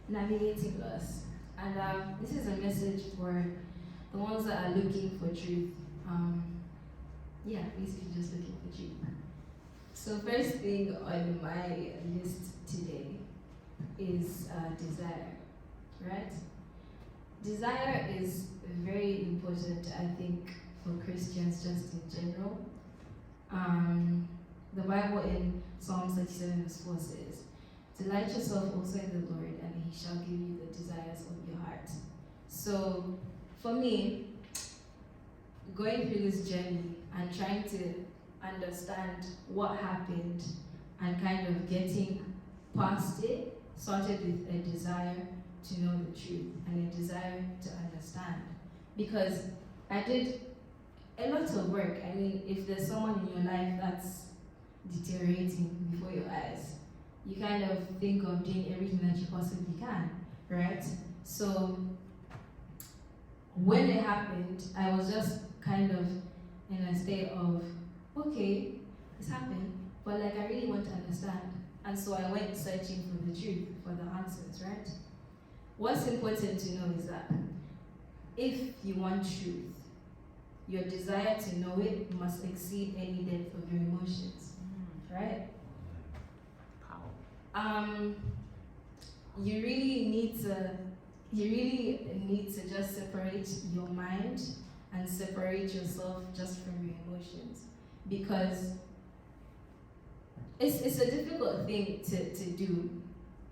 Navigating loss. And this is a message for the ones that are looking for truth. Basically just looking for truth. So first thing on my list today is desire, right? Desire is very important, I think, for Christians just in general. The Bible in Psalm 37 verse 4 says, "Delight yourself also in the Lord, and he shall give you the desires of your heart." So, for me, going through this journey and trying to understand what happened and kind of getting past it started with a desire to know the truth and a desire to understand. Because I did a lot of work. I mean, if there's someone in your life that's deteriorating before your eyes, you kind of think of doing everything that you possibly can, right? So when it happened, I was just kind of in a state of, okay, it's happened, but like I really want to understand. And so I went searching for the truth, for the answers, right? What's important to know is that if you want truth, your desire to know it must exceed any depth of your emotions, right? You really need to just separate your mind and separate yourself just from your emotions, because it's a difficult thing to do.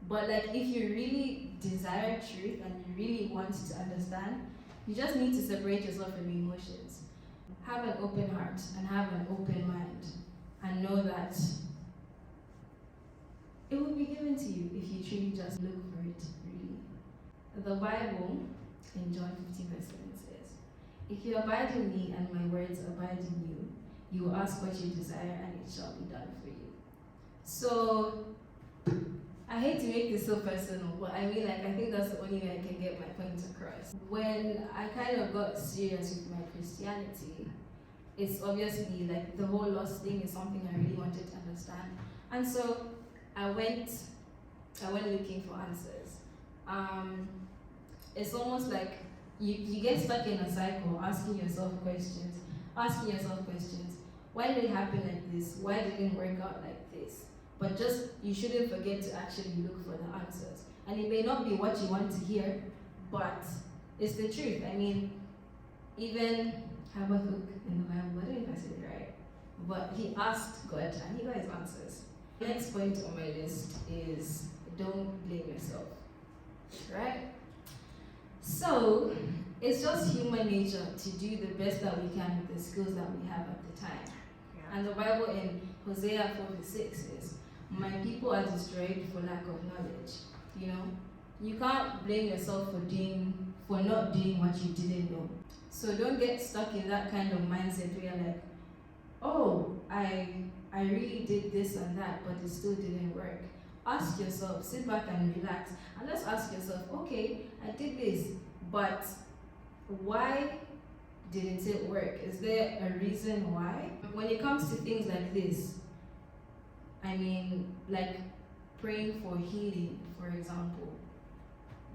But like, if you really desire truth and you really want to understand, you just need to separate yourself from emotions. Have an open heart and have an open mind, and know that it will be given to you if you truly just look for it, really. The Bible in John 15 verse 7 says, "If you abide in me and my words abide in you, you will ask what you desire and it shall be done for you." So, I hate to make this so personal, but I mean, like, I think that's the only way I can get my point across. When I kind of got serious with my Christianity, it's obviously like the whole lost thing is something I really wanted to understand. And so I went looking for answers. It's almost like you get stuck in a cycle, asking yourself questions. Why did it happen like this? Why did it work out like this? But just, you shouldn't forget to actually look for the answers. And it may not be what you want to hear, but it's the truth. I mean, even Habakkuk in the Bible, I don't know if I said it right, but he asked God and he got his answers. The next point on my list is don't blame yourself, right? So, it's just human nature to do the best that we can with the skills that we have at the time. Yeah. And the Bible in Hosea 4:6 says, "My people are destroyed for lack of knowledge." You know, you can't blame yourself for not doing what you didn't know. So don't get stuck in that kind of mindset where you're like, oh, I really did this and that, but it still didn't work. Ask yourself, sit back and relax, and just ask yourself, okay, I did this, but why didn't it work? Is there a reason why? When it comes to things like this, I mean, like praying for healing, for example,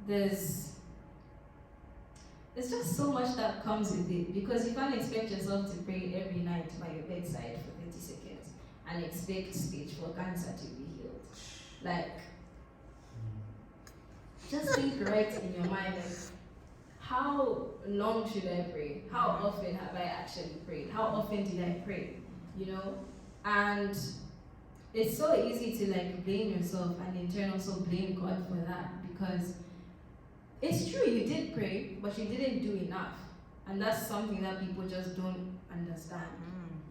it's just so much that comes with it, because you can't expect yourself to pray every night by your bedside for 30 seconds and expect stage 4 cancer to be healed. Like, just think right in your mind, like, how long should I pray? How often have I actually prayed? How often did I pray? You know? And it's so easy to like blame yourself and in turn also blame God for that, because it's true, you did pray, but you didn't do enough. And that's something that people just don't understand,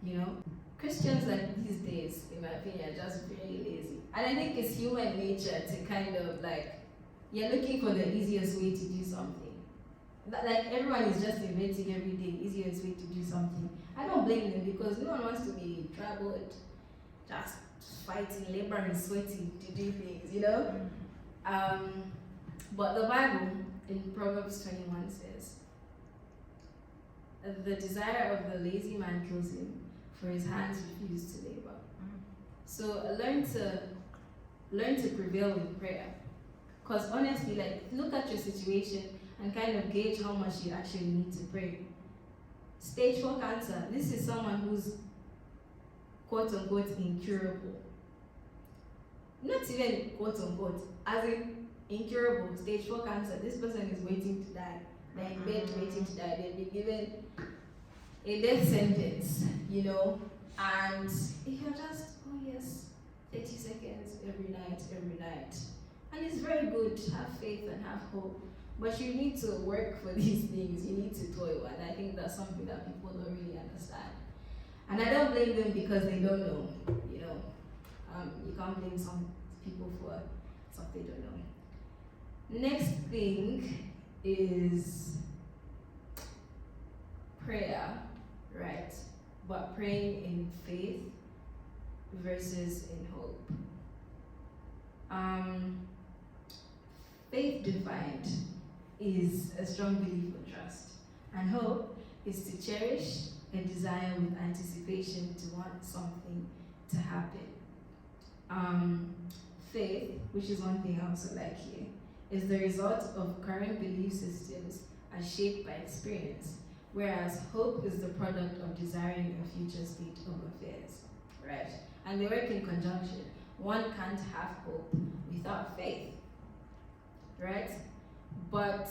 you know? Christians like these days, in my opinion, are just very lazy. And I think it's human nature to kind of like, you're looking for the easiest way to do something. Like, everyone is just inventing every day, easiest way to do something. I don't blame them, because no one wants to be troubled, just fighting, laboring, sweating to do things, you know? But the Bible in Proverbs 21 says, "The desire of the lazy man kills him, for his hands refuse to labor." So learn to prevail with prayer. Because honestly, like, look at your situation and kind of gauge how much you actually need to pray. Stage 4 cancer, this is someone who's quote unquote incurable. Not even quote unquote, as in incurable. Stage 4 cancer, this person is waiting to die. They're in bed waiting to die. They've been given a death sentence, you know. And if you're just, oh yes, 30 seconds every night. And it's very good, have faith and have hope. But you need to work for these things, you need to toil. And I think that's something that people don't really understand. And I don't blame them because they don't know, you know. You can't blame some people for something they don't know. Next thing is prayer, right? But praying in faith versus in hope. Faith defined is a strong belief or trust, and hope is to cherish a desire with anticipation to want something to happen. Faith, which is one thing I also like here, is the result of current belief systems as shaped by experience, whereas hope is the product of desiring a future state of affairs, right? And they work in conjunction. One can't have hope without faith, right? But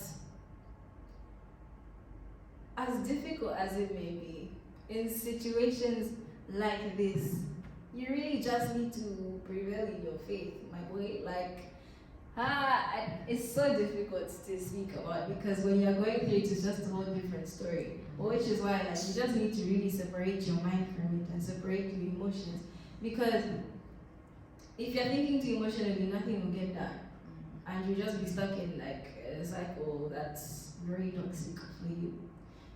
as difficult as it may be, in situations like this, you really just need to prevail in your faith, my boy. Like, it's so difficult to speak about because when you're going through it, it's just a whole different story. Which is why, like, you just need to really separate your mind from it and separate your emotions. Because if you're thinking too emotionally, nothing will get done. And you'll just be stuck in like a cycle that's very toxic for you.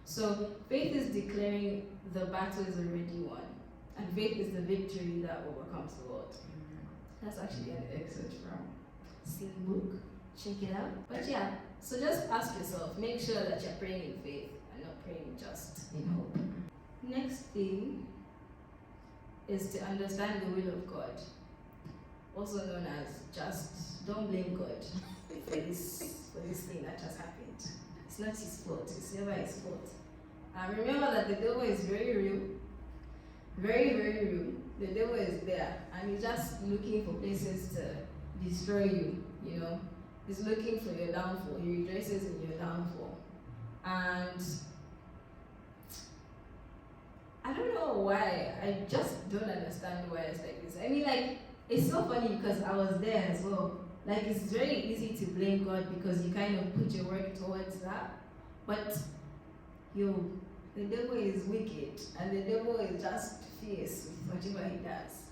So faith is declaring the battle is already won. And faith is the victory that overcomes the world. That's actually an excerpt from Sin book. Check it out. But yeah, so just ask yourself, make sure that you're praying in faith and not praying just in hope. Next thing is to understand the will of God, also known as just don't blame God for this thing that has happened. It's not his fault, it's never his fault. And remember that the devil is very real, very, very real. The devil is there and he's just looking for places to destroy you, you know. He's looking for your downfall. He rejoices in your downfall. And I don't know why. I just don't understand why it's like this. I mean, like, it's so funny because I was there as well. Like, it's very easy to blame God because you kind of put your work towards that. But, the devil is wicked and the devil is just fierce with whatever he does.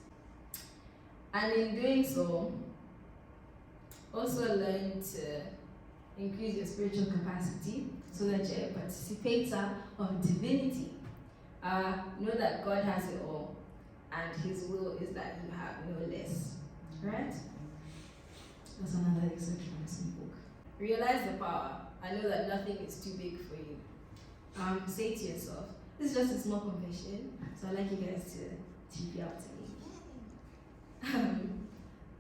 And in doing so, also learn to increase your spiritual capacity so that you're a participator of divinity. Know that God has it all, and his will is that you have no less. Right? That's another exception from this book. Realize the power. I know that nothing is too big for you. Say to yourself, this is just a small confession, so I'd like you guys to TP out to me.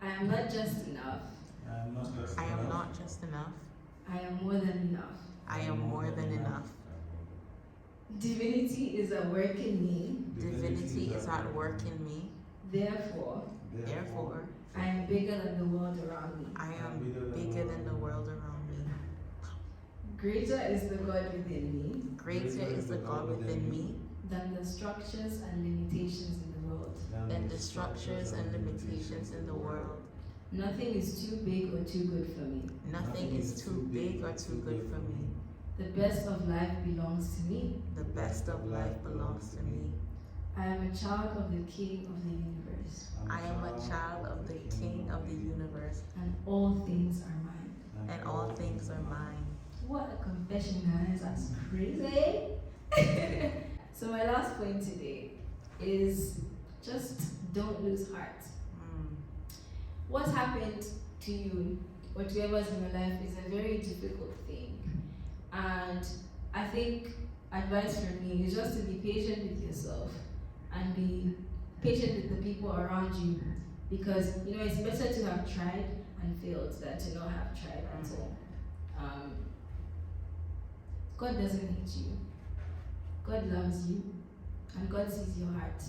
I am not just enough. I am not just enough. I am more than enough. I am more than enough. Divinity is at work in me. Divinity is at work in me. Therefore, I am bigger than the world around me. I am bigger than the world around me. Greater is the God within me. Greater is the God within me than the structures and limitations in the world. Than the structures and limitations in the world. Nothing is too big or too good for me. Nothing is too big or too good for me. The best of life belongs to me. The best of life belongs to me. I am a child of the King of the universe. I am a child of the King of the universe. And all things are mine. And all things are mine. What a confession, guys. That's crazy. So my last point today is just don't lose heart. What's happened to you or to whoever's in your life is a very difficult thing. And I think advice from me is just to be patient with yourself and be patient with the people around you, because it's better to have tried and failed than to not have tried at all. God doesn't hate you. God loves you, and God sees your heart,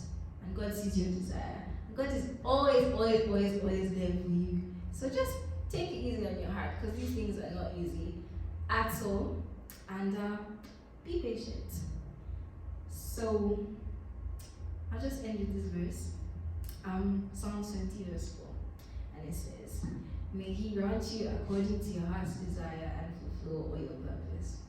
and God sees your desire. God is always there for you. So just take it easy on your heart, because these things are not easy at all. And be patient. So I'll just end with this verse. Psalm 20 verse 4. And it says, may he grant you according to your heart's desire and fulfill all your purpose.